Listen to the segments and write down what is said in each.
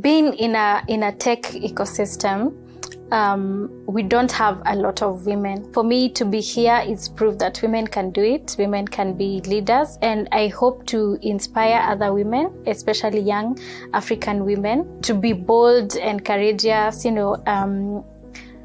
being in a tech ecosystem, we don't have a lot of women. For me to be here is proof that women can do it. Women can be leaders, and I hope to inspire other women, especially young African women, to be bold and courageous,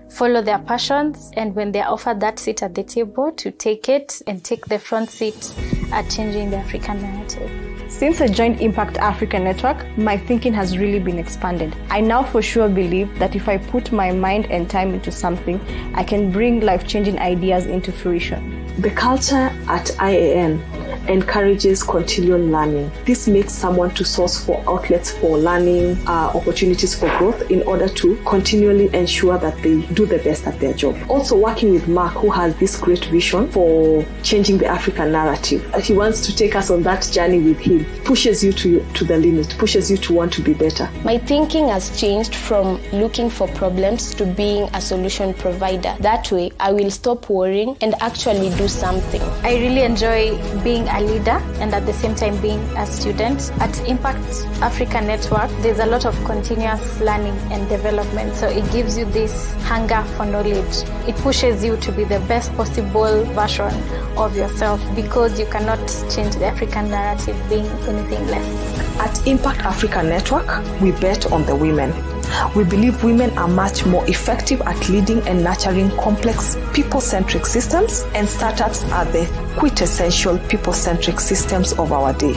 follow their passions, and when they're offered that seat at the table, to take it and take the front seat at changing the African narrative. Since I joined Impact Africa Network, my thinking has really been expanded. I now for sure believe that if I put my mind and time into something, I can bring life-changing ideas into fruition. The culture at IAN encourages continual learning. This makes someone to source for outlets for learning, opportunities for growth in order to continually ensure that they do the best at their job. Also working with Mark, who has this great vision for changing the African narrative. He wants to take us on that journey with him. Pushes you to the limit, pushes you to want to be better. My thinking has changed from looking for problems to being a solution provider. That way, I will stop worrying and actually do something. I really enjoy being a leader and at the same time being a student. At Impact Africa Network, there's a lot of continuous learning and development. So it gives you this hunger for knowledge. It pushes you to be the best possible version of yourself, because you cannot change the African narrative being anything less. At Impact Africa Network, we bet on the women. We believe women are much more effective at leading and nurturing complex people-centric systems, and startups are the quintessential people-centric systems of our day.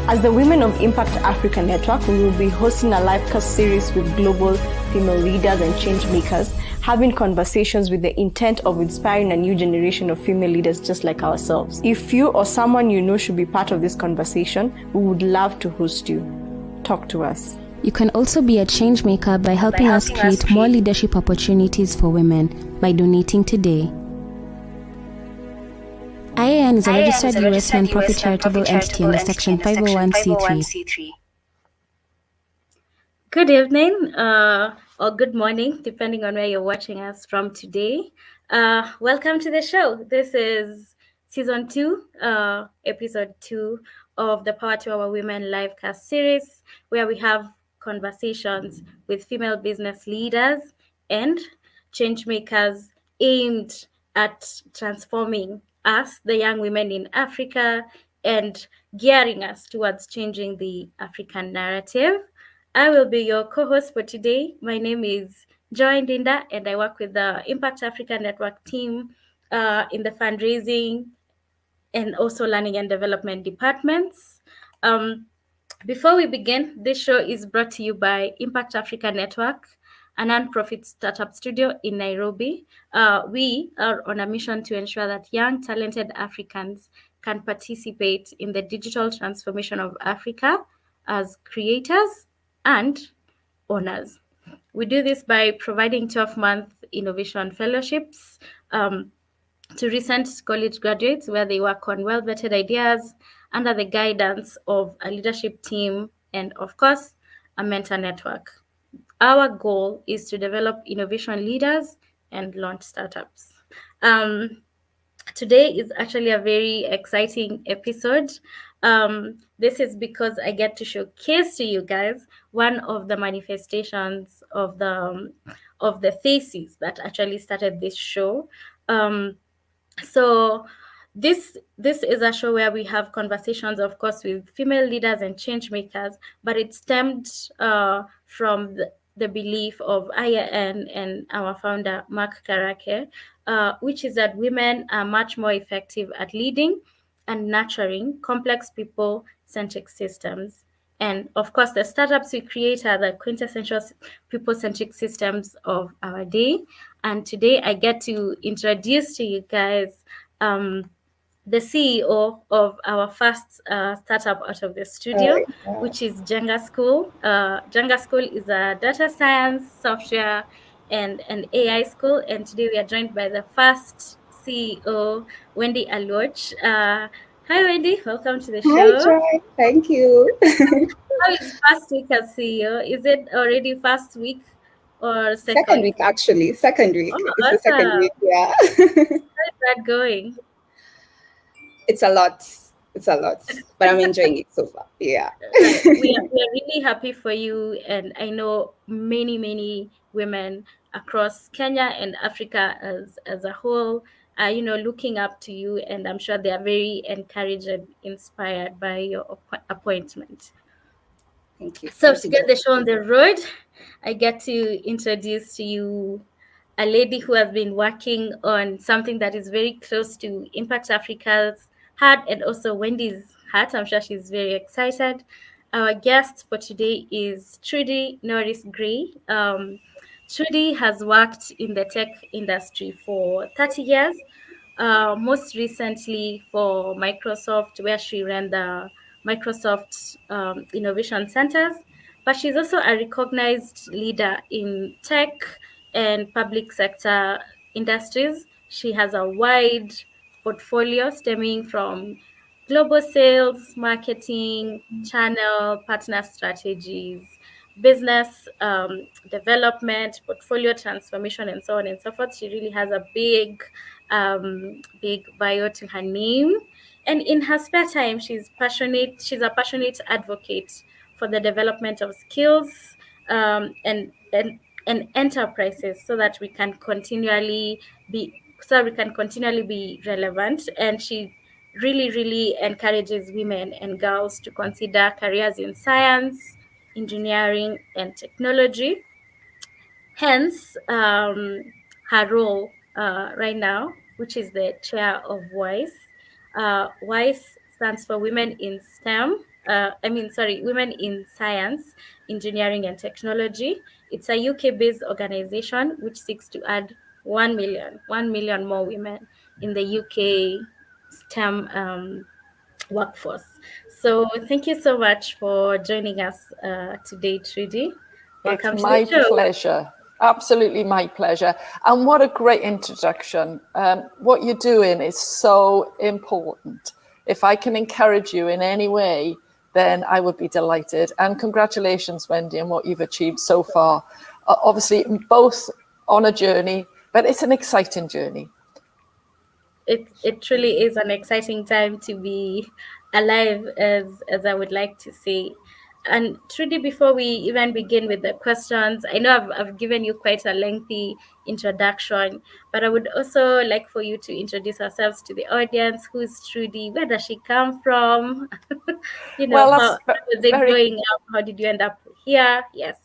As the Women of Impact Africa Network, we will be hosting a livecast series with global female leaders and change makers, having conversations with the intent of inspiring a new generation of female leaders just like ourselves. If you or someone you know should be part of this conversation, we would love to host you. Talk to us. You can also be a change maker by helping us create more leadership opportunities for women by donating today. IAN is a registered US non-profit charitable entity under Section 501c3. Good evening or good morning, depending on where you're watching us from today. Welcome to the show. This is Season 2, Episode 2 of the Power to Our Women livecast series, where we have conversations with female business leaders and change makers aimed at transforming us, the young women in Africa, and gearing us towards changing the African narrative. I will be your co-host for today. My name is Joy Ndinda, and I work with the Impact Africa Network team in the fundraising and also learning and development departments. Before we begin, this show is brought to you by Impact Africa Network, a non-profit startup studio in Nairobi. We are on a mission to ensure that young, talented Africans can participate in the digital transformation of Africa as creators and owners. We do this by providing 12-month innovation fellowships to recent college graduates, where they work on well-vetted ideas under the guidance of a leadership team and, of course, a mentor network. Our goal is to develop innovation leaders and launch startups. Today is actually a very exciting episode. This is because I get to showcase to you guys one of the manifestations of the thesis that actually started this show. So this is a show where we have conversations, of course, with female leaders and change makers, but it stemmed from the belief of IAN and our founder, Mark Karake, which is that women are much more effective at leading and nurturing complex people-centric systems. And of course, the startups we create are the quintessential people-centric systems of our day. And today I get to introduce to you guys the CEO of our first startup out of the studio, which is Jenga School. Jenga School is a data science, software, and an AI school. And today we are joined by the first CEO, Wendy Aluoch. Hi, Wendy. Welcome to the show. Hi, Joy. Thank you. How is first week as CEO? Is it already first week or second? Second week, actually. Second week. Oh, it's the second week, yeah. How is that going? It's a lot. It's a lot, but I'm enjoying it so far. Yeah. Right. We are really happy for you, and I know many women across Kenya and Africa as a whole are looking up to you, and I'm sure they are very encouraged and inspired by your appointment. Thank you. So Thank to you, get guys. the show on the road, I get to introduce to you a lady who has been working on something that is very close to Impact Africa's heart and also Wendy's heart. I'm sure she's very excited. Our guest for today is Trudy Norris-Grey. Trudy has worked in the tech industry for 30 years, most recently for Microsoft, where she ran the Microsoft Innovation Centers. But she's also a recognized leader in tech and public sector industries. She has a wide portfolio stemming from global sales, marketing, channel, partner strategies, business development, portfolio transformation, and so on and so forth. She really has a big bio to her name. And in her spare time, she's passionate. She's a passionate advocate for the development of skills and enterprises, so that we can continually be relevant. And she really encourages women and girls to consider careers in science, engineering, and technology. Hence, her role right now, which is the chair of WISE. WISE stands for Women in STEM. Women in Science, Engineering, and Technology. It's a UK-based organization which seeks to add 1 million more women in the UK STEM workforce. So thank you so much for joining us today, Trudy. Welcome It's to the my show. pleasure. Absolutely my pleasure. And what a great introduction. What you're doing is so important. If I can encourage you in any way, then I would be delighted. And congratulations, Wendy, on what you've achieved so far. Obviously, both on a journey, but it's an exciting journey. It truly is an exciting time to be alive, as I would like to say. And Trudy, before we even begin with the questions, I know I've given you quite a lengthy introduction, but I would also like for you to introduce ourselves to the audience. Who's Trudy? Where does she come from? Well, How that's was it very growing up? How did you end up here? Yes.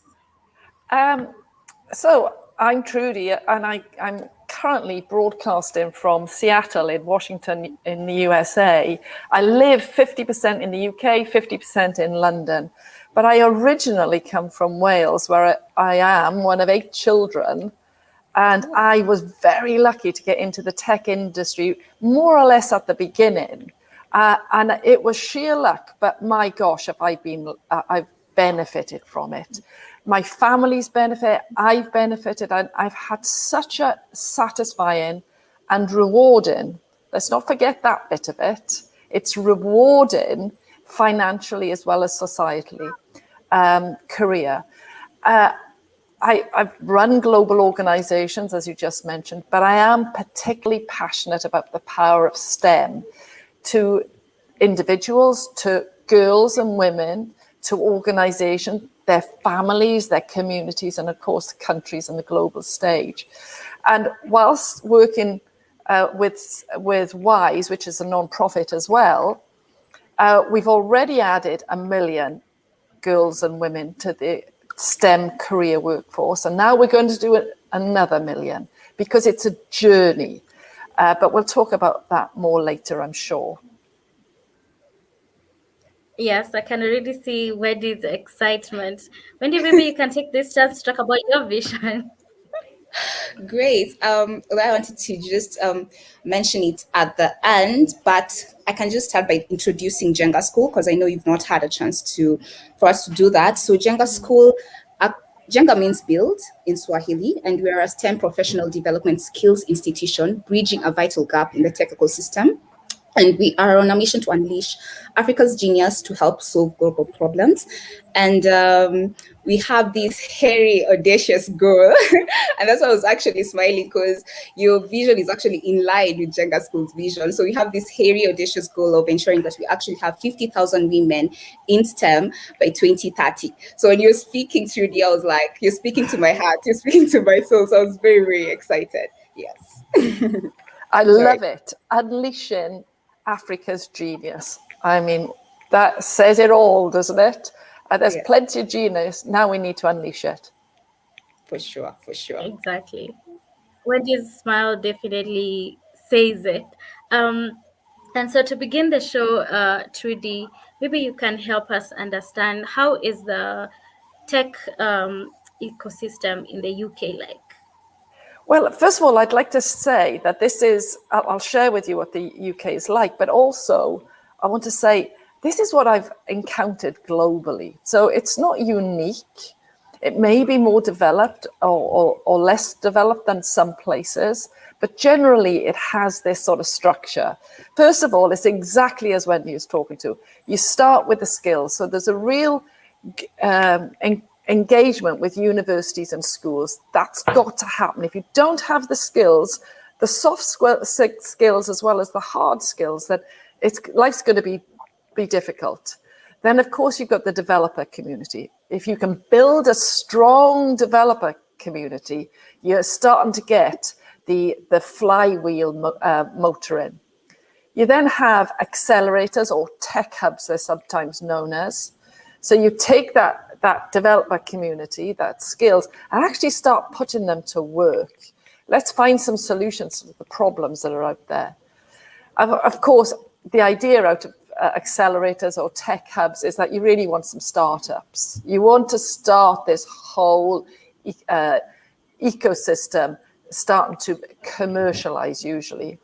So I'm Trudy, and I'm currently broadcasting from Seattle in Washington in the USA. I live 50% in the UK, 50% in London. But I originally come from Wales, where I am one of 8 children. And I was very lucky to get into the tech industry more or less at the beginning. And it was sheer luck, but my gosh, I've benefited from it. My family's I've benefited, and I've had such a satisfying and rewarding, let's not forget that bit of it, it's rewarding financially as well as societally, career. I've run global organizations, as you just mentioned, but I am particularly passionate about the power of STEM to individuals, to girls and women, to organizations, their families, their communities, and of course, the countries and the global stage. And whilst working with WISE, which is a non-profit as well, we've already added 1 million girls and women to the STEM career workforce. And now we're going to do another 1 million because it's a journey. But we'll talk about that more later, I'm sure. Yes, I can already see Wendy's excitement. Wendy, maybe you can take this chance to talk about your vision. Great. Well, I wanted to just mention it at the end, but I can just start by introducing Jenga School because I know you've not had a chance for us to do that. So Jenga School, Jenga means build in Swahili, and we're a STEM professional development skills institution bridging a vital gap in the tech ecosystem. And we are on a mission to unleash Africa's genius to help solve global problems. And we have this hairy, audacious goal. And that's why I was actually smiling, because your vision is actually in line with Jenga School's vision. So we have this hairy, audacious goal of ensuring that we actually have 50,000 women in STEM by 2030. So when you're speaking, Trudy, I was like, you're speaking to my heart, you're speaking to my soul. So I was very, very excited. Yes. I love it. Unleashing Africa's genius. I mean, that says it all, doesn't it? There's plenty of genius. Now we need to unleash it. For sure, for sure. Exactly. Wendy's smile definitely says it. And so to begin the show, Trudy, maybe you can help us understand, how is the tech ecosystem in the UK like? Well, first of all, I'd like to say that this is, I'll share with you what the UK is like, but also I want to say this is what I've encountered globally. So it's not unique. It may be more developed or less developed than some places, but generally it has this sort of structure. First of all, it's exactly as Wendy was talking to. You start with the skills. So there's a real engagement with universities and schools. That's got to happen. If you don't have the skills, the soft skills as well as the hard skills, that life's going to be difficult. Then, of course, you've got the developer community. If you can build a strong developer community, you're starting to get the flywheel motor in. You then have accelerators, or tech hubs, they're sometimes known as. So you take that developer community, that skills, and actually start putting them to work. Let's find some solutions to the problems that are out there. Of course, the idea out of accelerators or tech hubs is that you really want some startups. You want to start this whole ecosystem starting to commercialize usually.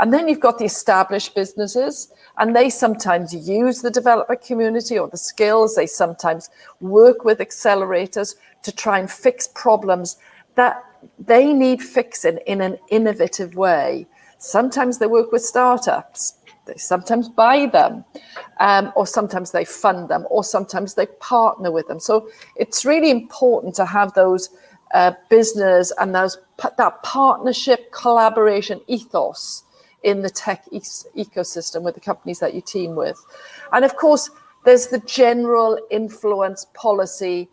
And then you've got the established businesses, and they sometimes use the developer community or the skills. They sometimes work with accelerators to try and fix problems that they need fixing in an innovative way. Sometimes they work with startups. They sometimes buy them, or sometimes they fund them, or sometimes they partner with them. So it's really important to have those business and that partnership, collaboration ethos in the tech ecosystem with the companies that you team with. And of course, there's the general influence, policy,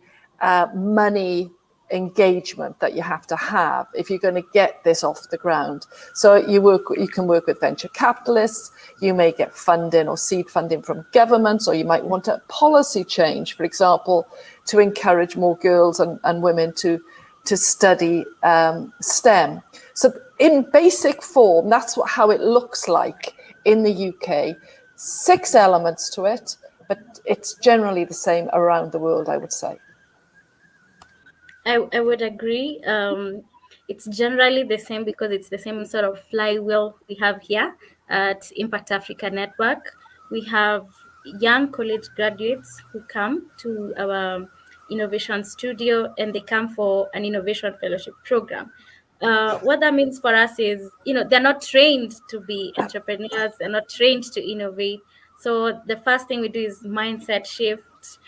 money, engagement that you have to have if you're going to get this off the ground. So you can work with venture capitalists, you may get funding or seed funding from governments, or you might want a policy change, for example, to encourage more girls and women to study STEM. So in basic form, that's how it looks like in the UK. 6 elements to it, but it's generally the same around the world, I would say. I would agree. It's generally the same because it's the same sort of flywheel we have here at Impact Africa Network. We have young college graduates who come to our innovation studio, and they come for an innovation fellowship program. What that means for us is, they're not trained to be entrepreneurs, they're not trained to innovate. So the first thing we do is mindset shift.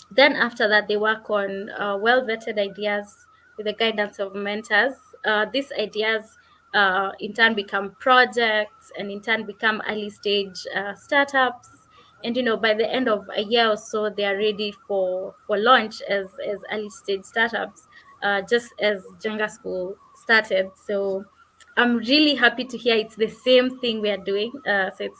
Then after that, they work on well-vetted ideas with the guidance of mentors. These ideas in turn become projects, and in turn become early-stage startups. And by the end of a year or so, they are ready for launch as early-stage startups, just as Jenga School started. So I'm really happy to hear it's the same thing we are doing. So it's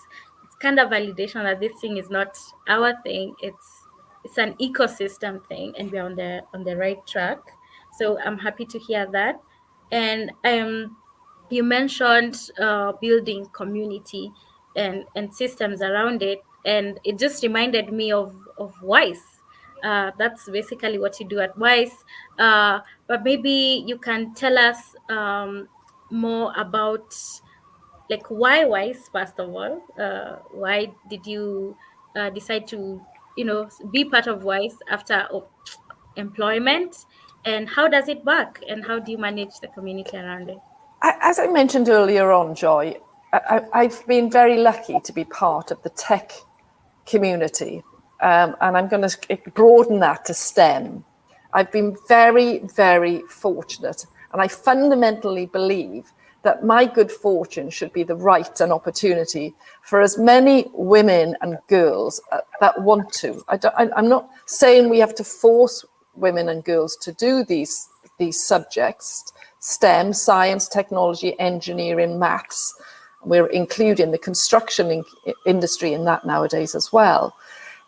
kind of validation that this thing is not our thing. It's an ecosystem thing, and we're on the right track. So I'm happy to hear that. And you mentioned building community and systems around it, and it just reminded me of WISE. That's basically what you do at WISE. But maybe you can tell us more about, like, why WISE, first of all. Why did you decide to be part of WISE after employment, and how does it work, and how do you manage the community around it? As I mentioned earlier on, Joy, I've been very lucky to be part of the tech community, and I'm going to broaden that to STEM. I've been very, very fortunate, and I fundamentally believe that my good fortune should be the right and opportunity for as many women and girls that want to. I'm not saying we have to force women and girls to do these subjects, STEM, science, technology, engineering, maths. We're including the construction industry in that nowadays as well.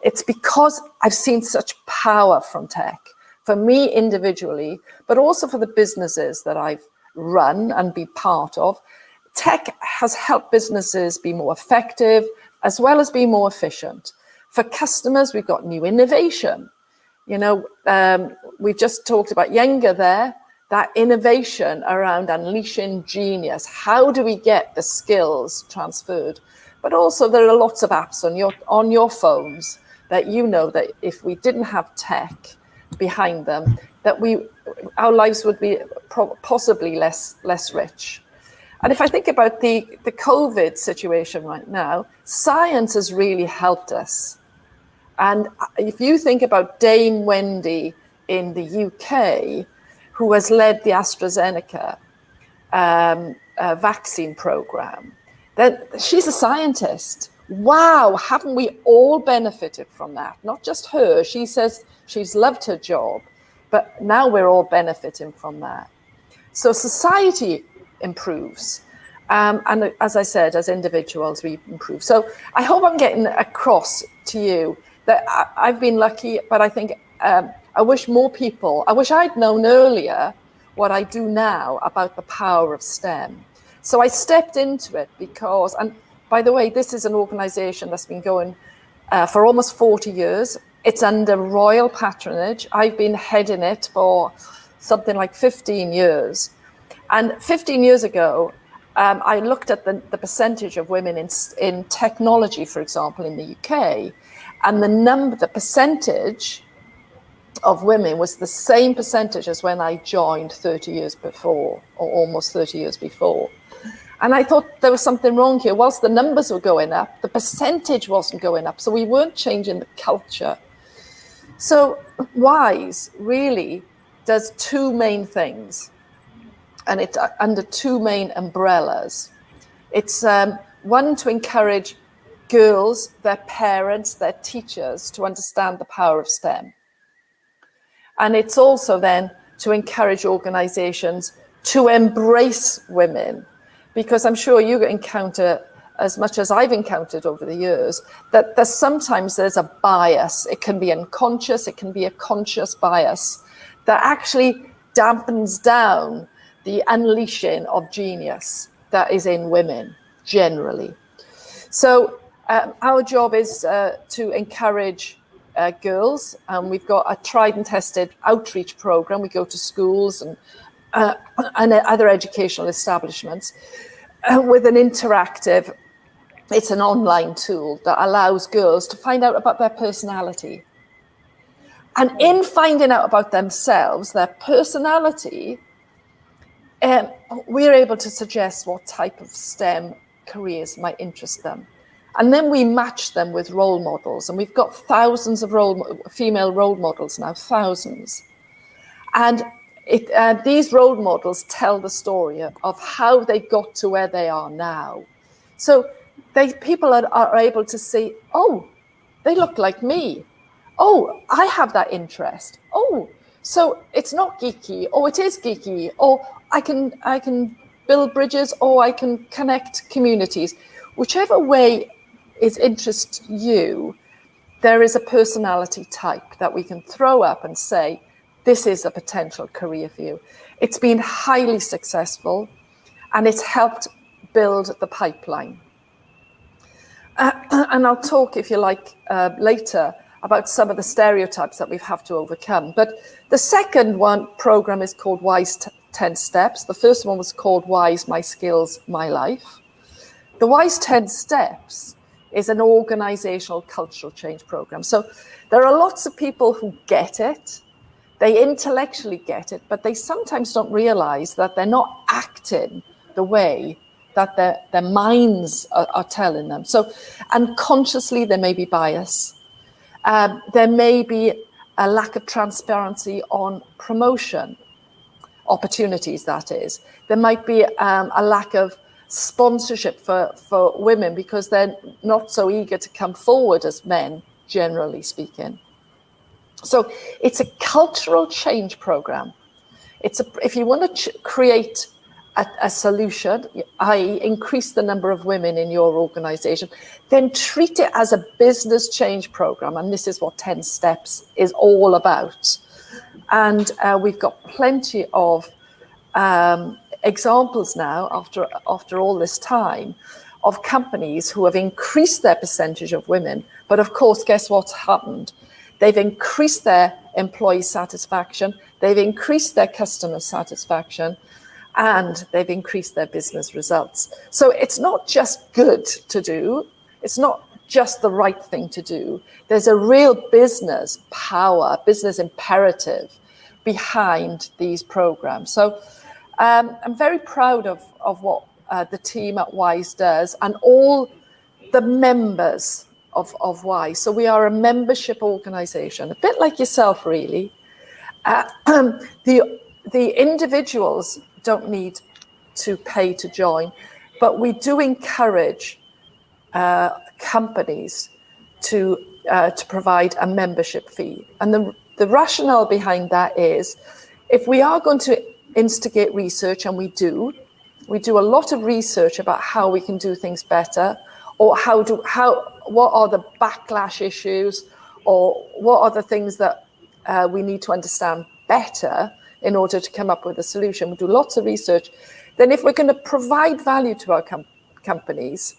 It's because I've seen such power from tech, for me individually, but also for the businesses that I've run and be part of. Tech has helped businesses be more effective as well as be more efficient. For customers, we've got new innovation. We've just talked about Younger there, that innovation around unleashing genius. How do we get the skills transferred? But also there are lots of apps on your phones that that if we didn't have tech behind them, that our lives would be possibly less rich. And if I think about the COVID situation right now, science has really helped us. And if you think about Dame Wendy in the UK, who has led the AstraZeneca vaccine program, then she's a scientist. Wow, haven't we all benefited from that? Not just her. She says she's loved her job, but now we're all benefiting from that. So society improves. And as I said, as individuals, we improve. So I hope I'm getting across to you that I've been lucky, but I think I wish I'd known earlier what I do now about the power of STEM. So I stepped into it because, and by the way, this is an organization that's been going for almost 40 years. It's under royal patronage. I've been heading it for something like 15 years. And 15 years ago, I looked at the percentage of women in technology, for example, in the UK, and the percentage of women was the same percentage as when I joined 30 years before, or almost 30 years before. And I thought there was something wrong here. Whilst the numbers were going up, the percentage wasn't going up. So we weren't changing the culture. So WISE really does two main things. And it's under two main umbrellas. It's one, to encourage girls, their parents, their teachers to understand the power of STEM. And it's also then to encourage organizations to embrace women, because I'm sure you encounter, as much as I've encountered over the years, that sometimes there's a bias. It can be unconscious, it can be a conscious bias that actually dampens down the unleashing of genius that is in women generally. So our job is to encourage girls, and we've got a tried and tested outreach program. We go to schools and other educational establishments with an interactive, it's an online tool that allows girls to find out about their personality. And in finding out about themselves, their personality, we're able to suggest what type of STEM careers might interest them. And then we match them with role models. And we've got thousands of female role models now, thousands. And these role models tell the story of how they got to where they are now. So people are able to see, oh, they look like me. Oh, I have that interest. Oh, so it's not geeky. Oh, it is geeky. Oh, I can build bridges, or I can connect communities. Whichever way is interest you, there is a personality type that we can throw up and say, this is a potential career for you. It's been highly successful, and it's helped build the pipeline. And I'll talk, if you like, later about some of the stereotypes that we have to overcome. But the second program is called WISE 10 Steps. The first one was called WISE, My Skills, My Life. The WISE 10 Steps is an organizational cultural change program. So there are lots of people who get it. They intellectually get it, but they sometimes don't realize that they're not acting the way that their minds are telling them. So unconsciously, there may be bias. There may be a lack of transparency on promotion opportunities, that is. There might be a lack of sponsorship for women because they're not so eager to come forward as men, generally speaking. So it's a cultural change program. If you want to create a solution, i.e. increase the number of women in your organization, then treat it as a business change program. And this is what 10 Steps is all about. And we've got plenty of examples now, after all this time, of companies who have increased their percentage of women. But of course, guess what's happened? They've increased their employee satisfaction, they've increased their customer satisfaction, and they've increased their business results. So it's not just good to do, it's not just the right thing to do. There's a real business power, business imperative behind these programs. So I'm very proud of what the team at WISE does and all the members of WISE. So we are a membership organization, a bit like yourself, really. The individuals don't need to pay to join, but we do encourage companies to provide a membership fee. And the rationale behind that is, if we are going to instigate research, and we do a lot of research about how we can do things better, or what are the backlash issues, or what are the things that we need to understand better in order to come up with a solution. We do lots of research. Then if we're going to provide value to our companies,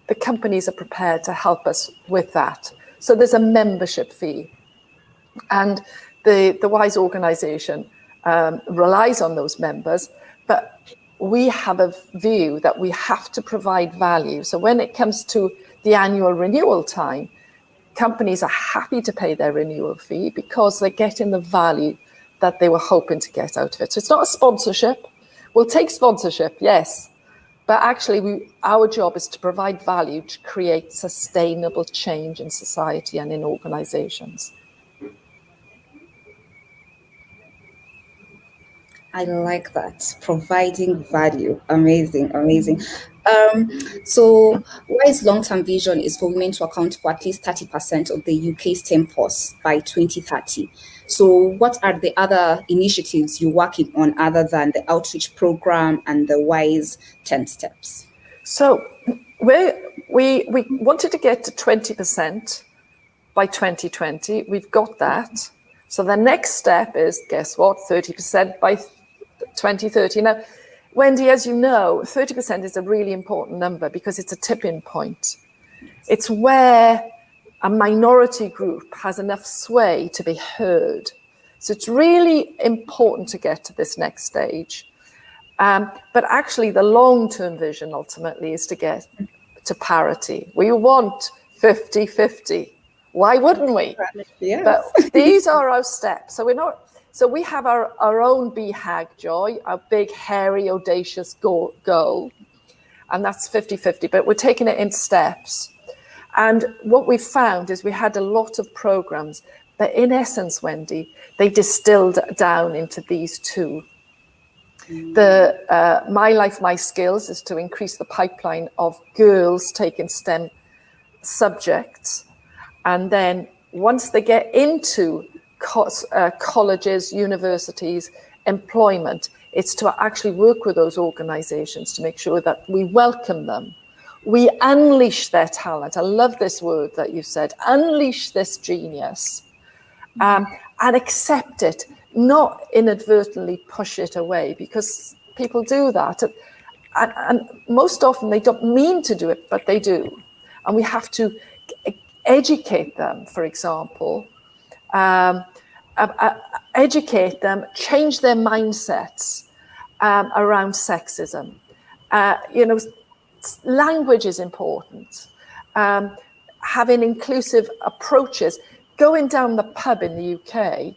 the companies are prepared to help us with that. So there's a membership fee. And the WISE organization relies on those members, but we have a view that we have to provide value. So when it comes to the annual renewal time, companies are happy to pay their renewal fee because they're getting the value that they were hoping to get out of it. So it's not a sponsorship. We'll take sponsorship, yes, but actually our job is to provide value to create sustainable change in society and in organizations. I like that. Providing value. Amazing, amazing. So WISE long-term vision is for women to account for at least 30% of the UK STEM force by 2030. So what are the other initiatives you're working on other than the outreach program and the WISE 10 Steps? So we wanted to get to 20% by 2020. We've got that. So the next step is, guess what, 30% by 2030. Now, Wendy, as you know, 30% is a really important number because it's a tipping point. It's where a minority group has enough sway to be heard. So it's really important to get to this next stage. But actually, the long-term vision ultimately is to get to parity. We want 50-50. Why wouldn't we? Yes. But these are our steps. So we have our own BHAG Joy, our big, hairy, audacious goal. And that's 50-50, but we're taking it in steps. And what we found is we had a lot of programs, but in essence, Wendy, they distilled down into these two. The My Life, My Skills is to increase the pipeline of girls taking STEM subjects. And then once they get into colleges, universities, employment, it's to actually work with those organizations to make sure that we welcome them. We unleash their talent. I love this word that you said, unleash this genius, and accept it, not inadvertently push it away, because people do that. And most often they don't mean to do it, but they do. And we have to educate them, for example, educate them, change their mindsets around sexism. Language is important. Having inclusive approaches. Going down the pub in the UK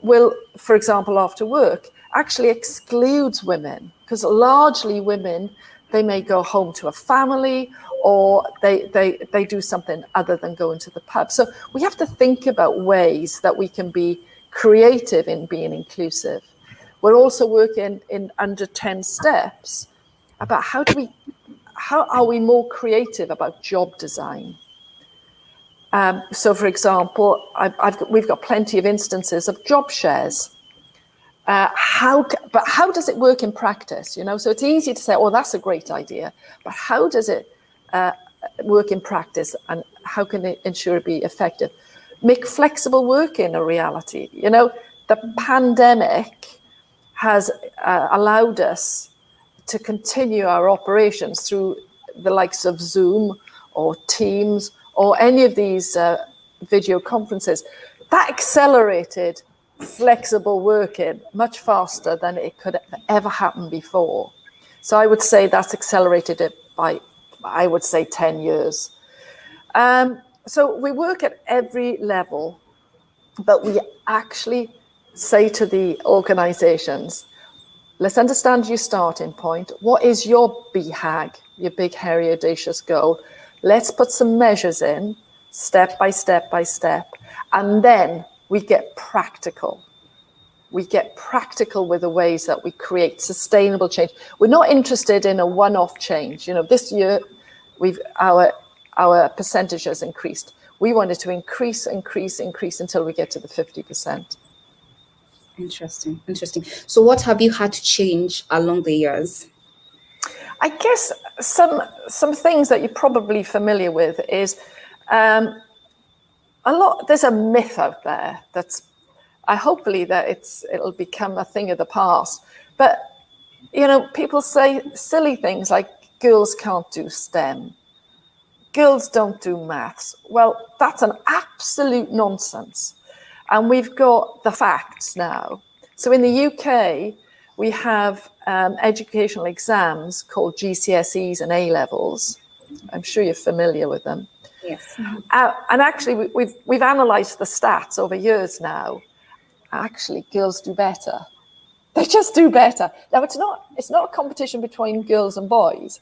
will, for example, after work, actually excludes women, because largely women they may go home to a family, or they do something other than going to the pub. So we have to think about ways that we can be creative in being inclusive. We're also working in under 10 steps about how are we more creative about job design. So, for example, we've got plenty of instances of job shares. But how does it work in practice? So it's easy to say, "Oh, that's a great idea," but how does it work in practice, and how can it ensure it be effective? Make flexible working a reality. The pandemic has allowed us to continue our operations through the likes of Zoom or Teams or any of these video conferences. That accelerated flexible working much faster than it could have ever happened before. So I would say that's accelerated it by, 10 years. So we work at every level, but we actually say to the organizations, let's understand your starting point. What is your BHAG, your big, hairy, audacious goal? Let's put some measures in, step by step by step, and then we get practical. We get practical with the ways that we create sustainable change. We're not interested in a one-off change. This year, our percentage has increased. We wanted to increase until we get to the 50%. Interesting. So what have you had to change along the years? I guess some things that you're probably familiar with is there's a myth out there that's hopefully that it'll become a thing of the past. But people say silly things like girls can't do STEM, girls don't do maths. Well, that's an absolute nonsense. And we've got the facts now. So in the UK, we have educational exams called GCSEs and A-levels. I'm sure you're familiar with them. Yes. And actually, we've analysed the stats over years now. Actually, girls do better. They just do better. Now, it's not a competition between girls and boys.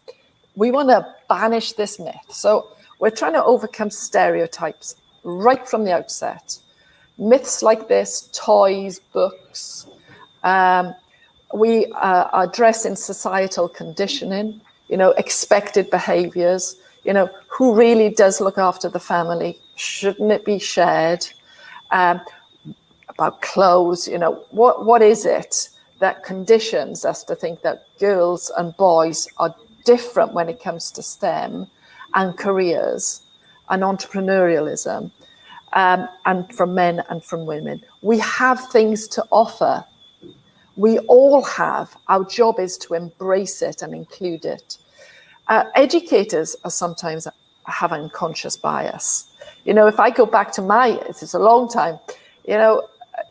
We want to banish this myth. So we're trying to overcome stereotypes right from the outset. Myths like this, toys, books. We are addressing societal conditioning, expected behaviours. Who really does look after the family? Shouldn't it be shared? About clothes, what is it that conditions us to think that girls and boys are different when it comes to STEM and careers and entrepreneurialism, and from men and from women? We have things to offer. We all have. Our job is to embrace it and include it. Educators are sometimes have unconscious bias. If I go back to it's a long time,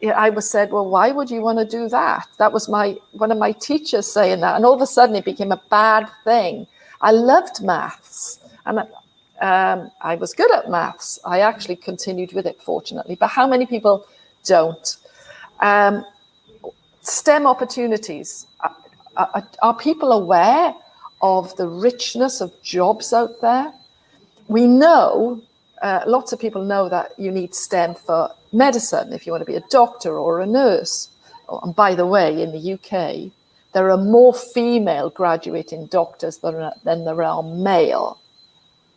I was said, well, why would you want to do that? That was one of my teachers saying that. And all of a sudden it became a bad thing. I loved maths and I was good at maths. I actually continued with it, fortunately. But how many people don't? STEM opportunities. Are people aware of the richness of jobs out there? We know, lots of people know that you need STEM for medicine if you want to be a doctor or a nurse. And by the way, in the UK, there are more female graduating doctors than there are male.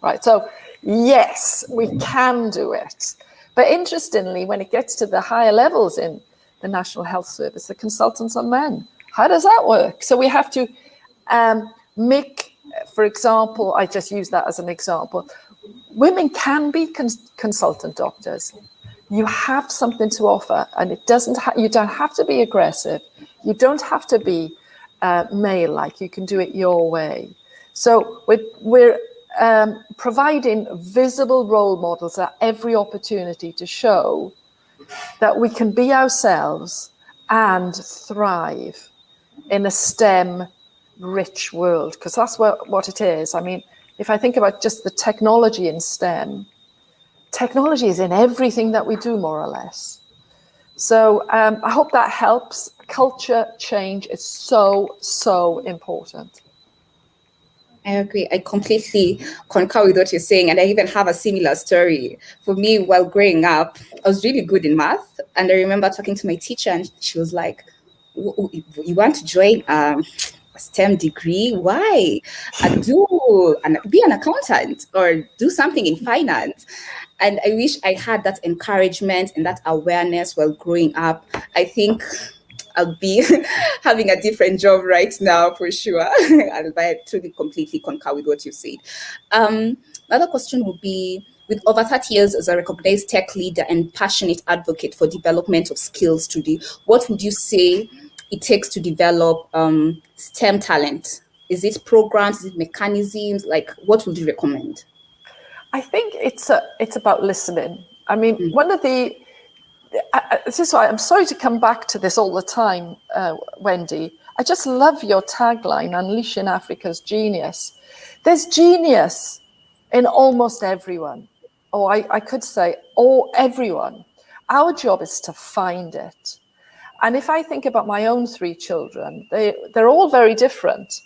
Right, so yes, we can do it. But interestingly, when it gets to the higher levels in the National Health Service, the consultants are men. How does that work? So we have to make, for example, I just use that as an example, women can be consultant doctors. You have something to offer, and you don't have to be aggressive. You don't have to be male-like. You can do it your way. So we're providing visible role models at every opportunity to show that we can be ourselves and thrive in a STEM-rich world, because that's what it is. I mean, if I think about just the technology in STEM, technology is in everything that we do, more or less. So I hope that helps. Culture change is so, so important. I agree. I completely concur with what you're saying. And I even have a similar story. For me, while growing up, I was really good in math. And I remember talking to my teacher, and she was like, You want to join a STEM degree? Why? Be an accountant or do something in finance. And I wish I had that encouragement and that awareness while growing up. I think I'll be having a different job right now for sure. I truly completely concur with what you said. Another question would be, with over 30 years as a recognized tech leader and passionate advocate for development of skills today, what would you say it takes to develop STEM talent? Is it programs, is it mechanisms? Like, what would you recommend? I think it's about listening. I mean, one of the this is why I'm sorry to come back to this all the time, Wendy. I just love your tagline, Unleashing Africa's Genius. There's genius in almost everyone, or I could say everyone. Our job is to find it. And if I think about my own 3 children, they're all very different.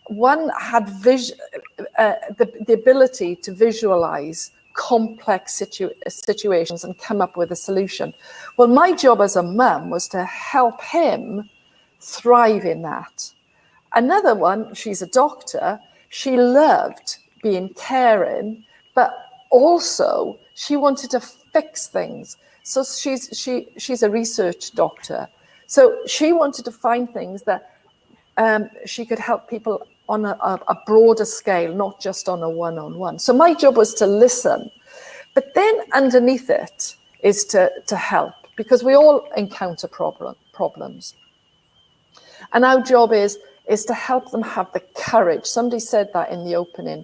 One had the ability to visualize complex situations and come up with a solution. Well, my job as a mum was to help him thrive in that. Another one, she's a doctor. She loved being caring, but also she wanted to fix things. So she's a research doctor. So she wanted to find things that she could help people on a broader scale, not just on a one-on-one. So my job was to listen, but then underneath it is to help, because we all encounter problems. And our job is to help them have the courage. Somebody said that in the opening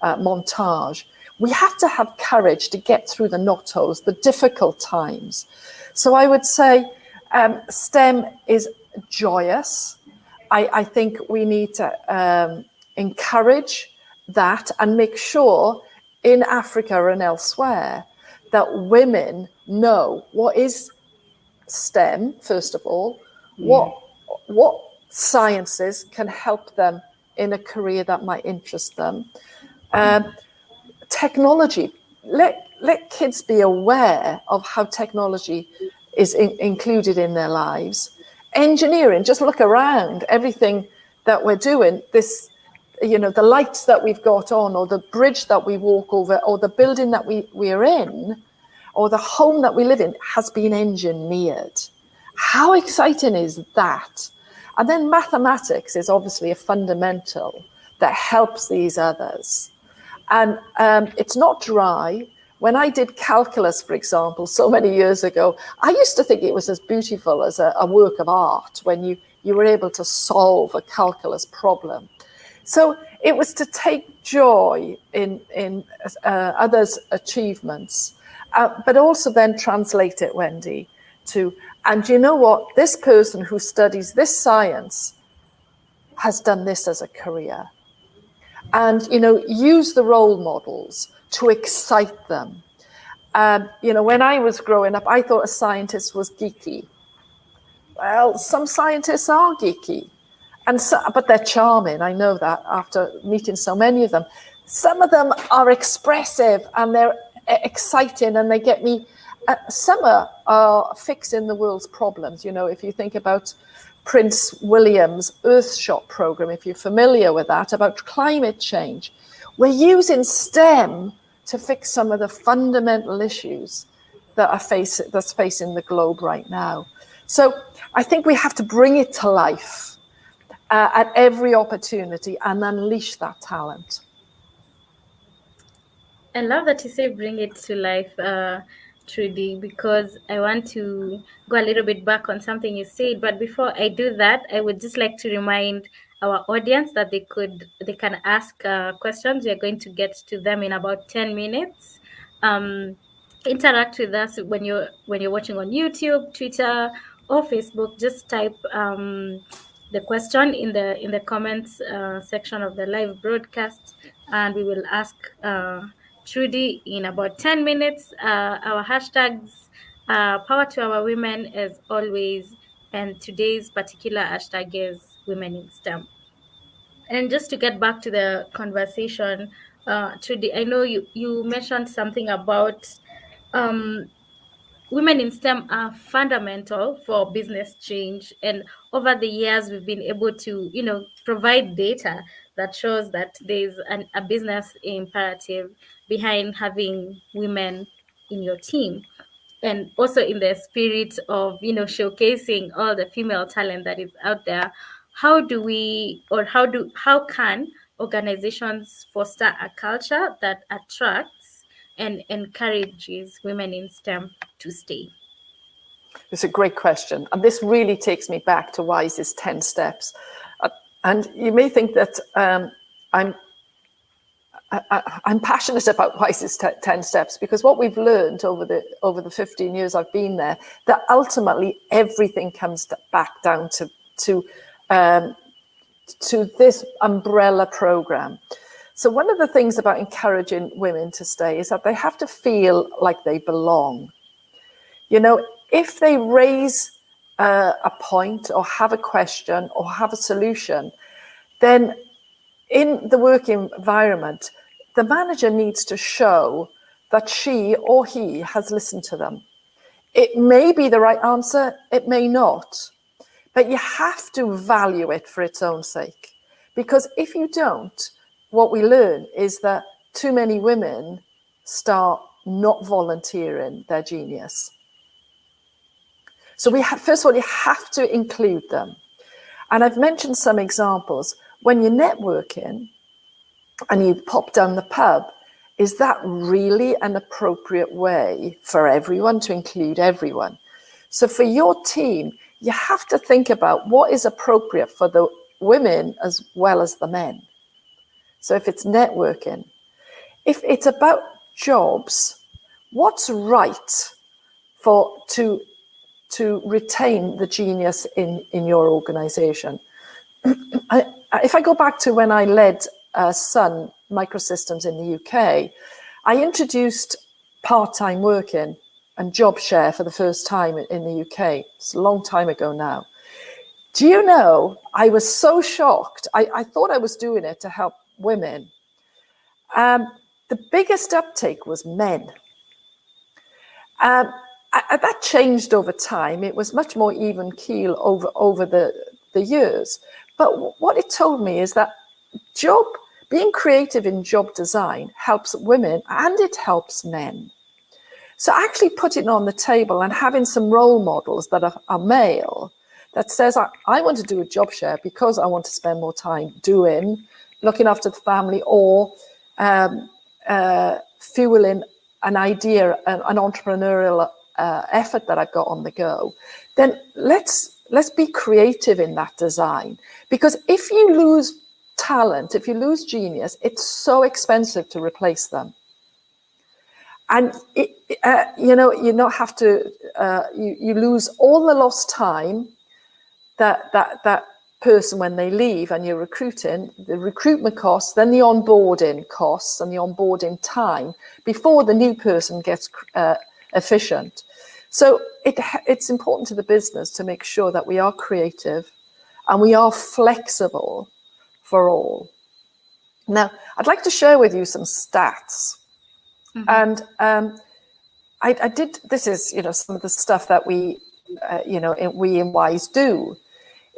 montage. We have to have courage to get through the knot-holes, the difficult times. So I would say STEM is joyous. I think we need to encourage that and make sure in Africa and elsewhere that women know what is STEM, first of all, what sciences can help them in a career that might interest them. Technology, let kids be aware of how technology is included in their lives. Engineering, just look around, everything that we're doing, this, the lights that we've got on, or the bridge that we walk over, or the building that we're in, or the home that we live in has been engineered. How exciting is that? And then mathematics is obviously a fundamental that helps these others. And it's not dry. When I did calculus, for example, so many years ago, I used to think it was as beautiful as a work of art when you were able to solve a calculus problem. So it was to take joy in others' achievements, but also then translate it, Wendy, to, and you know what, this person who studies this science has done this as a career. And, use the role models to excite them. When I was growing up, I thought a scientist was geeky. Well, some scientists are geeky, but they're charming. I know that after meeting so many of them. Some of them are expressive and they're exciting and they get me. Some are fixing the world's problems. If you think about Prince William's Earthshot program, if you're familiar with that, about climate change, we're using STEM to fix some of the fundamental issues that's facing the globe right now. So I think we have to bring it to life at every opportunity and unleash that talent. I love that you say bring it to life, Trudy, because I want to go a little bit back on something you said. But before I do that, I would just like to remind our audience that they can ask questions. We are going to get to them in about 10 minutes. Interact with us when you're watching on YouTube, Twitter, or Facebook. Just type the question in the comments section of the live broadcast, and we will ask Trudy in about 10 minutes. Our hashtags, power to our women as always, and today's particular hashtag is women in STEM. And just to get back to the conversation, Trudy, I know you mentioned something about um, women in STEM are fundamental for business change. And over the years, we've been able to, provide data that shows that there's a business imperative behind having women in your team. And also in the spirit of, showcasing all the female talent that is out there, how can organizations foster a culture that attracts and encourages women in STEM to stay? It's a great question. And this really takes me back to WISE's 10 steps. And you may think that I'm passionate about WISE's 10 steps, because what we've learned over the 15 years I've been there, that ultimately everything comes back down to this umbrella program. So one of the things about encouraging women to stay is that they have to feel like they belong. If they raise a point or have a question or have a solution, then in the work environment, the manager needs to show that she or he has listened to them. It may be the right answer, it may not, but you have to value it for its own sake. Because if you don't, what we learn is that too many women start not volunteering their genius. So first of all, you have to include them. And I've mentioned some examples. When you're networking and you pop down the pub, is that really an appropriate way for everyone to include everyone? So for your team, you have to think about what is appropriate for the women as well as the men. So if it's networking, if it's about jobs, what's right to retain the genius in your organization? If I go back to when I led Sun Microsystems in the UK, I introduced part-time working and job share for the first time in the UK. It's a long time ago now. Do you know, I was so shocked. I thought I was doing it to help women. The biggest uptake was men. That changed over time. It was much more even keel over the years. But what it told me is that being creative in job design helps women and it helps men. So actually putting on the table and having some role models that are male, that says, I want to do a job share because I want to spend more time looking after the family, or fueling an idea, an entrepreneurial effort that I've got on the go, then let's be creative in that design. Because if you lose talent, if you lose genius, it's so expensive to replace them. And you not have to. You lose all the lost time that person when they leave, and you're recruiting, the recruitment costs, then the onboarding costs and the onboarding time before the new person gets efficient. So it's important to the business to make sure that we are creative and we are flexible for all. Now, I'd like to share with you some stats. Mm-hmm. And I did, this is, some of the stuff that we in WISE do,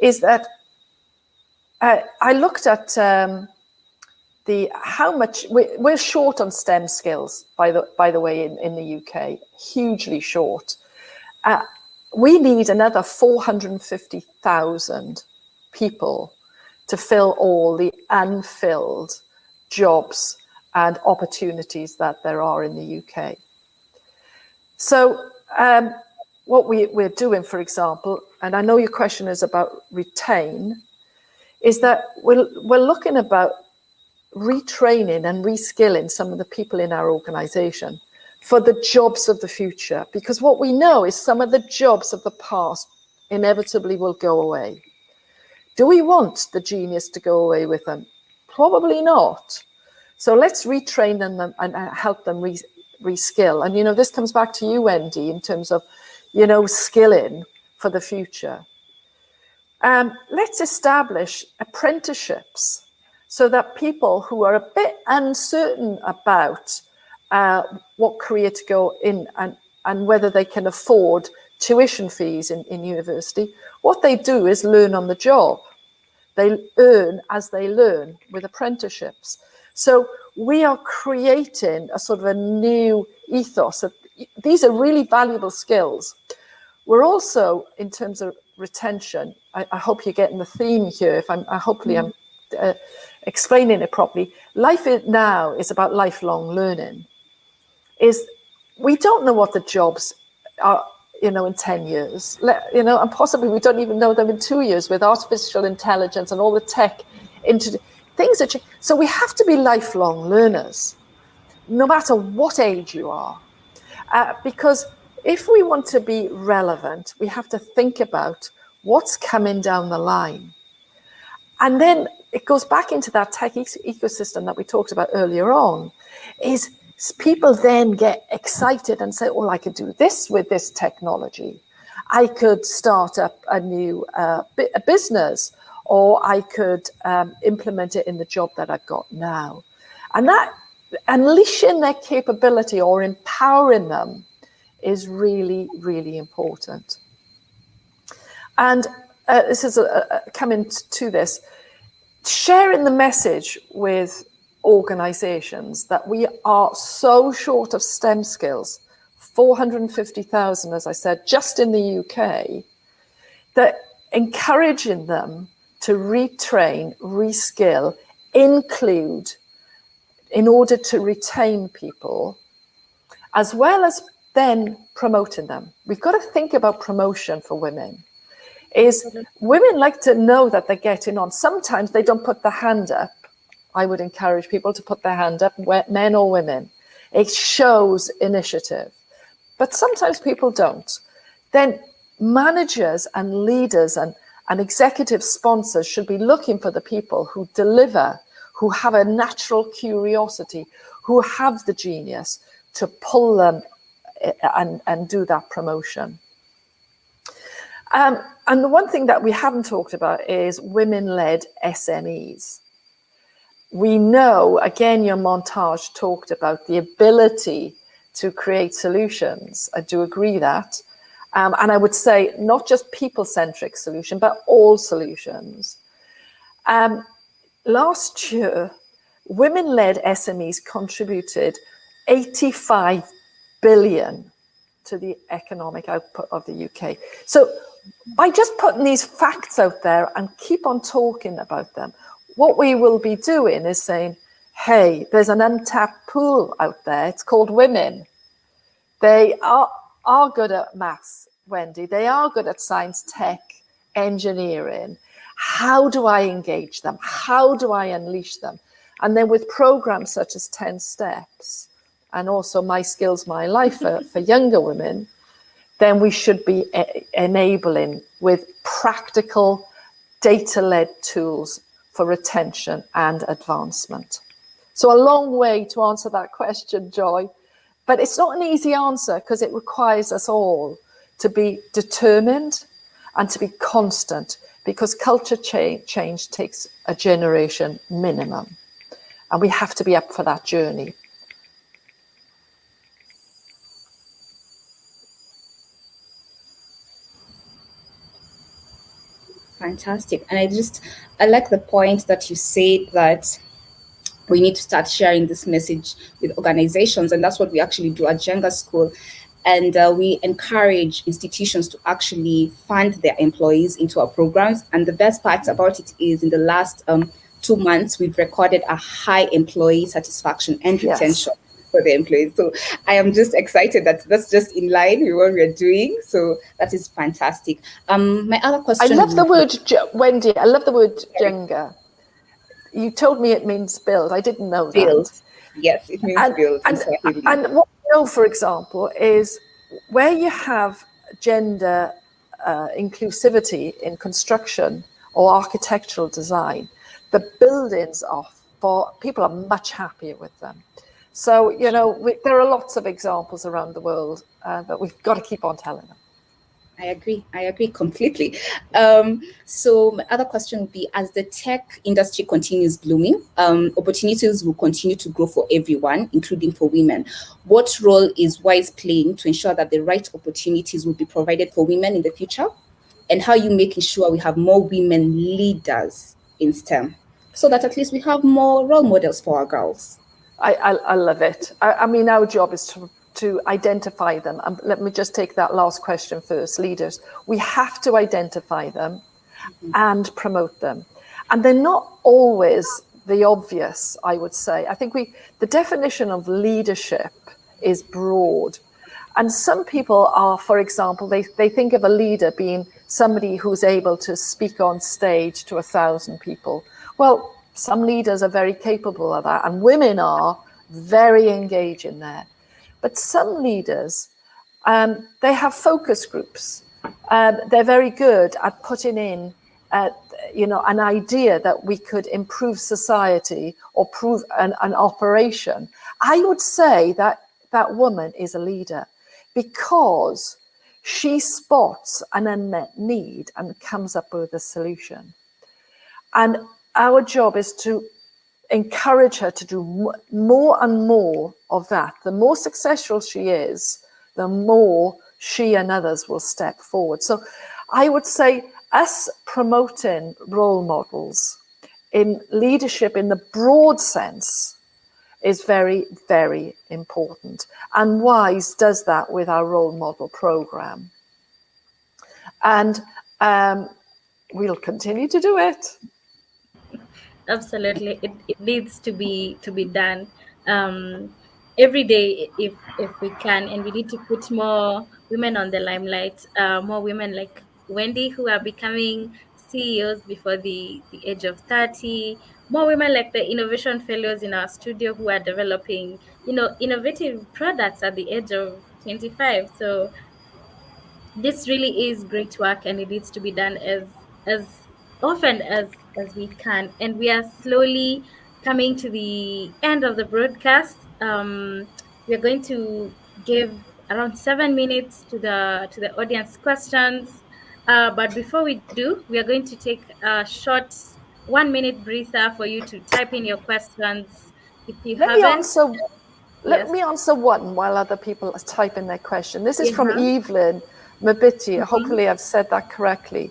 is that I looked at how much we're short on STEM skills, by the way, in the UK, hugely short. We need another 450,000 people to fill all the unfilled jobs and opportunities that there are in the UK. So what we're doing, for example, and I know your question is about retain, is that we're looking about retraining and reskilling some of the people in our organization for the jobs of the future. Because what we know is some of the jobs of the past inevitably will go away. Do we want the genius to go away with them? Probably not. So let's retrain them and help them reskill. And, this comes back to you, Wendy, in terms of, skilling for the future. Let's establish apprenticeships so that people who are a bit uncertain about what career to go in and whether they can afford tuition fees in university, what they do is learn on the job. They earn as they learn with apprenticeships. So we are creating a sort of a new ethos of these are really valuable skills. We're also, in terms of retention, I hope you're getting the theme here. Hopefully I'm explaining it properly. Life now is about lifelong learning. We don't know what the jobs are, in 10 years, and possibly we don't even know them in 2 years with artificial intelligence and all the tech into things that so we have to be lifelong learners, no matter what age you are, because if we want to be relevant, we have to think about what's coming down the line. And then it goes back into that tech ecosystem that we talked about earlier on, is people then get excited and say, I could do this with this technology. I could start up a new a business, or I could implement it in the job that I've got now. And that unleashing their capability or empowering them is really, really important. And this is coming to this, sharing the message with organizations that we are so short of STEM skills, 450,000, as I said, just in the UK, that encouraging them to retrain, reskill, include, in order to retain people, as well as then promoting them. We've got to think about promotion for women. Women like to know that they're getting on. Sometimes they don't put their hand up. I would encourage people to put their hand up, men or women. It shows initiative. But sometimes people don't. Then managers and leaders and executive sponsors should be looking for the people who deliver, who have a natural curiosity, who have the genius to pull them and do that promotion. And the one thing that we haven't talked about is women-led SMEs. We know, again, your montage talked about the ability to create solutions. I do agree that. And I would say not just people-centric solution, but all solutions. Last year, women-led SMEs contributed 85 billion to the economic output of the UK. So by just putting these facts out there and keep on talking about them, what we will be doing is saying, hey, there's an untapped pool out there. It's called women. They are good at maths, Wendy. They are good at science, tech, engineering. How do I engage them? How do I unleash them? And then with programs such as 10 Steps, and also My Skills, My Life for younger women, then we should be enabling with practical data-led tools for retention and advancement. So a long way to answer that question, Joy, but it's not an easy answer because it requires us all to be determined and to be constant, because culture change takes a generation minimum, and we have to be up for that journey. Fantastic. And I like the point that you said that we need to start sharing this message with organizations. And that's what we actually do at Jenga School. And we encourage institutions to actually fund their employees into our programs. And the best part about it is in the last 2 months, we've recorded a high employee satisfaction and retention. Yes. For the employees. So I am just excited that that's just in line with what we're doing. So that is fantastic. My other question. I love the word, Wendy, I love the word Jenga. You told me it means build. I didn't know that. Build. Yes, it means build. And what we know, for example, is where you have gender inclusivity in construction or architectural design, the buildings people are much happier with them. So, there are lots of examples around the world, but we've got to keep on telling them. I agree completely. So my other question would be, as the tech industry continues blooming, opportunities will continue to grow for everyone, including for women. What role is WISE playing to ensure that the right opportunities will be provided for women in the future? And how are you making sure we have more women leaders in STEM so that at least we have more role models for our girls? I love it. I mean, our job is to identify them. Let me just take that last question first, leaders. We have to identify them and promote them. And they're not always the obvious, I would say. I think the definition of leadership is broad. And some people are, for example, they think of a leader being somebody who's able to speak on stage to 1,000 people. Well, some leaders are very capable of that, and women are very engaged in there. But some leaders, they have focus groups. They're very good at putting in, an idea that we could improve society or prove an operation. I would say that that woman is a leader because she spots an unmet need and comes up with a solution. And our job is to encourage her to do more and more of that. The more successful she is, the more she and others will step forward. So I would say us promoting role models in leadership in the broad sense is very, very important. And WISE does that with our role model program. And we'll continue to do it. Absolutely, it needs to be done every day if we can, and we need to put more women on the limelight, more women like Wendy who are becoming CEOs before the age of 30, more women like the innovation fellows in our studio who are developing innovative products at the age of 25. So this really is great work, and it needs to be done as often as we can. And we are slowly coming to the end of the broadcast. We are going to give around 7 minutes to the audience questions, but before we do, we are going to take a short 1 minute breather for you to type in your questions if you Let me haven't. answer. Yes. Let me answer one while other people type in their question. This is from Uh-huh. Evelyn Mabiti. Hopefully I've said that correctly.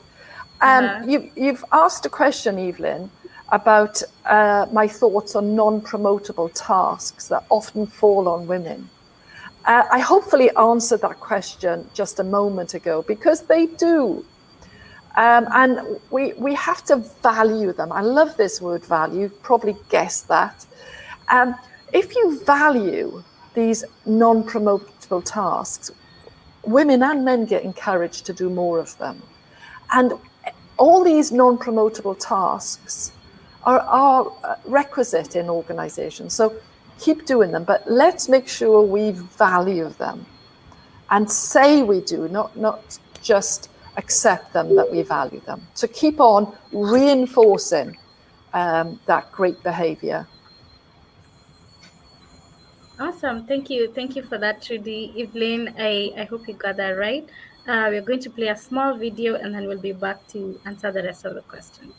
You've asked a question, Evelyn, about my thoughts on non-promotable tasks that often fall on women. I hopefully answered that question just a moment ago, because they do. And we have to value them. I love this word value, you've probably guessed that. If you value these non-promotable tasks, women and men get encouraged to do more of them. And all these non-promotable tasks are requisite in organizations. So keep doing them, but let's make sure we value them and say we do, not just accept them, that we value them. So keep on reinforcing that great behavior. Awesome. Thank you for that, Trudy. Evelyn, I hope you got that right. We're going to play a small video, and then we'll be back to answer the rest of the questions.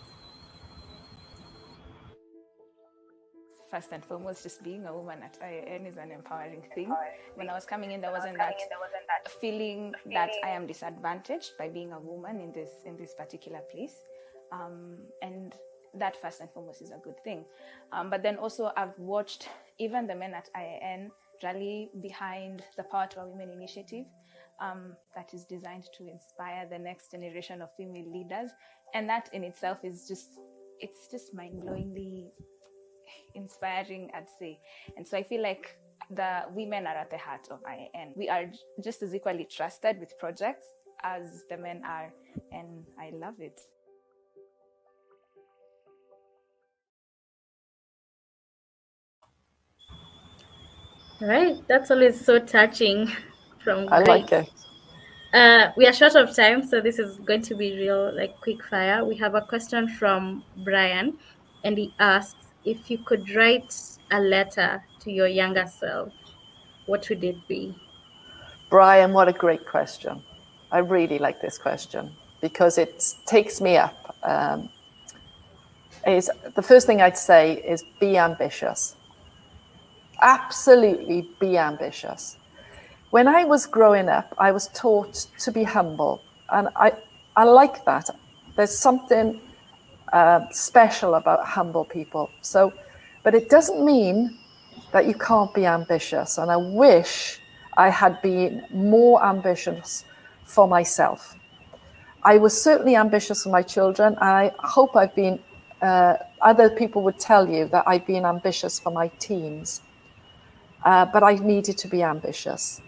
First and foremost, just being a woman at IAN is an empowering thing. When I was coming in, there wasn't that feeling that I am disadvantaged by being a woman in this particular place. And that first and foremost is a good thing. But then also I've watched even the men at IAN rally behind the Power to Our Women initiative that is designed to inspire the next generation of female leaders. And that in itself is just mind-blowingly inspiring, I'd say. And so I feel like the women are at the heart of IAN. We are just as equally trusted with projects as the men are, and I love it. All right, that's always so touching from I Grace. like it. We are short of time, so this is going to be real, like quick fire. We have a question from Brian, and he asks, if you could write a letter to your younger self, what would it be? Brian, what a great question. I really like this question because it takes me up. Is the first thing I'd say is be ambitious. Absolutely be ambitious. When I was growing up, I was taught to be humble, and I like that. There's something special about humble people. So, but it doesn't mean that you can't be ambitious. And I wish I had been more ambitious for myself. I was certainly ambitious for my children, and I hope I've been, other people would tell you that I've been ambitious for my teens, but I needed to be ambitious.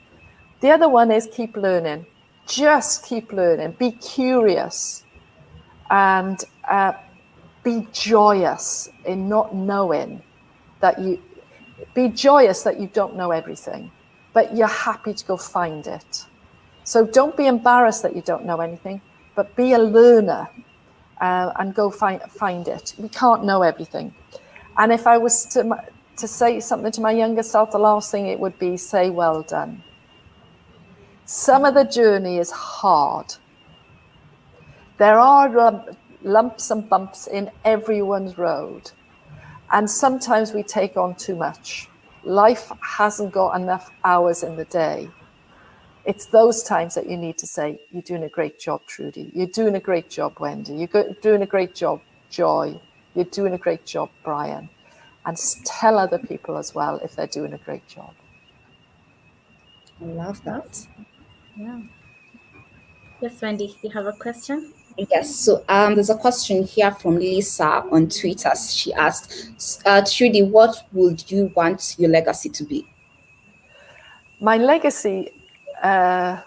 The other one is keep learning. Just keep learning. Be curious and be joyous in not knowing that you, be joyous that you don't know everything, but you're happy to go find it. So don't be embarrassed that you don't know anything, but be a learner and go find it. We can't know everything. And if I was to say something to my younger self, the last thing it would be, say well done. Some of the journey is hard. There are lumps and bumps in everyone's road. And sometimes we take on too much. Life hasn't got enough hours in the day. It's those times that you need to say, you're doing a great job, Trudy. You're doing a great job, Wendy. You're doing a great job, Joy. You're doing a great job, Brian. And tell other people as well if they're doing a great job. I love that. Yeah. Yes, Wendy, you have a question? Yes, so there's a question here from Lisa on Twitter. She asked, Trudy, what would you want your legacy to be? My legacy, well,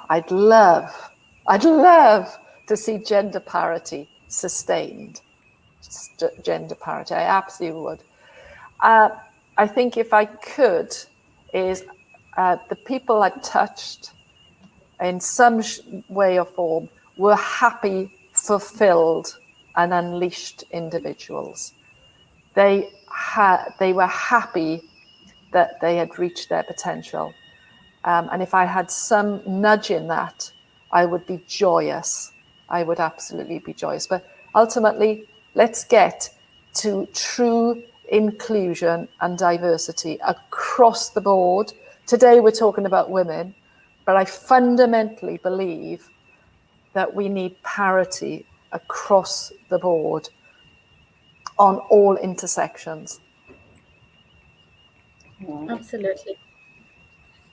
I'd love to see gender parity sustained. Gender parity, I absolutely would. I think if I could, is the people I touched in some way or form were happy, fulfilled, and unleashed individuals. They were happy that they had reached their potential. And if I had some nudge in that, I would be joyous. I would absolutely be joyous. But ultimately, let's get to true inclusion and diversity across the board. Today, we're talking about women, but I fundamentally believe that we need parity across the board on all intersections. Absolutely.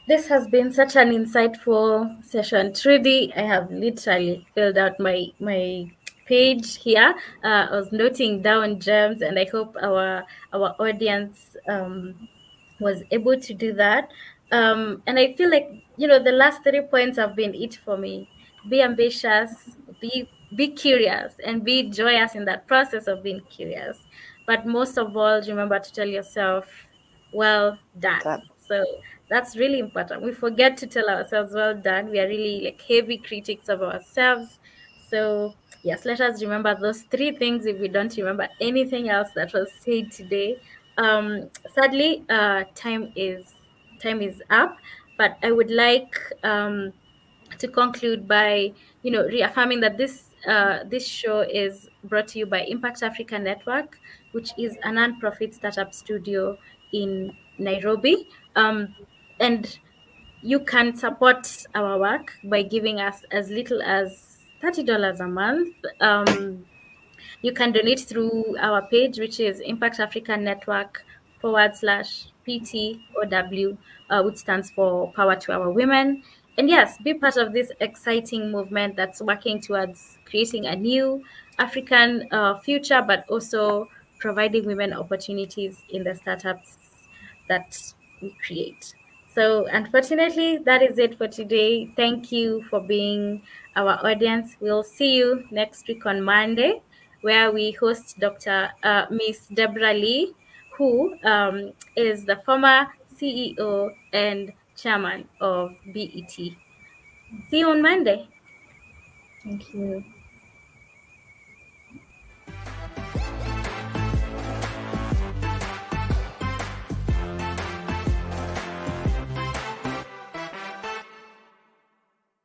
This has been such an insightful session, Trudy. I have literally filled out my page here. I was noting down gems, and I hope our audience was able to do that. And I feel like, the last 3 points have been it for me. Be ambitious, be curious, and be joyous in that process of being curious. But most of all, remember to tell yourself, well done. So that's really important. We forget to tell ourselves well done. We are really like heavy critics of ourselves. So yes, let us remember those 3 things if we don't remember anything else that was said today. Sadly, time is up, but I would like to conclude by reaffirming that this show is brought to you by Impact Africa Network, which is a non-profit startup studio in Nairobi, and you can support our work by giving us as little as $30 a month. You can donate through our page, which is Impact Africa Network /PTOW, which stands for Power to Our Women. And yes, be part of this exciting movement that's working towards creating a new African future, but also providing women opportunities in the startups that we create. So, unfortunately, that is it for today. Thank you for being our audience. We'll see you next week on Monday, where we host Dr. Miss Deborah Lee, who is the former CEO and chairman of BET. See you on Monday. Thank you.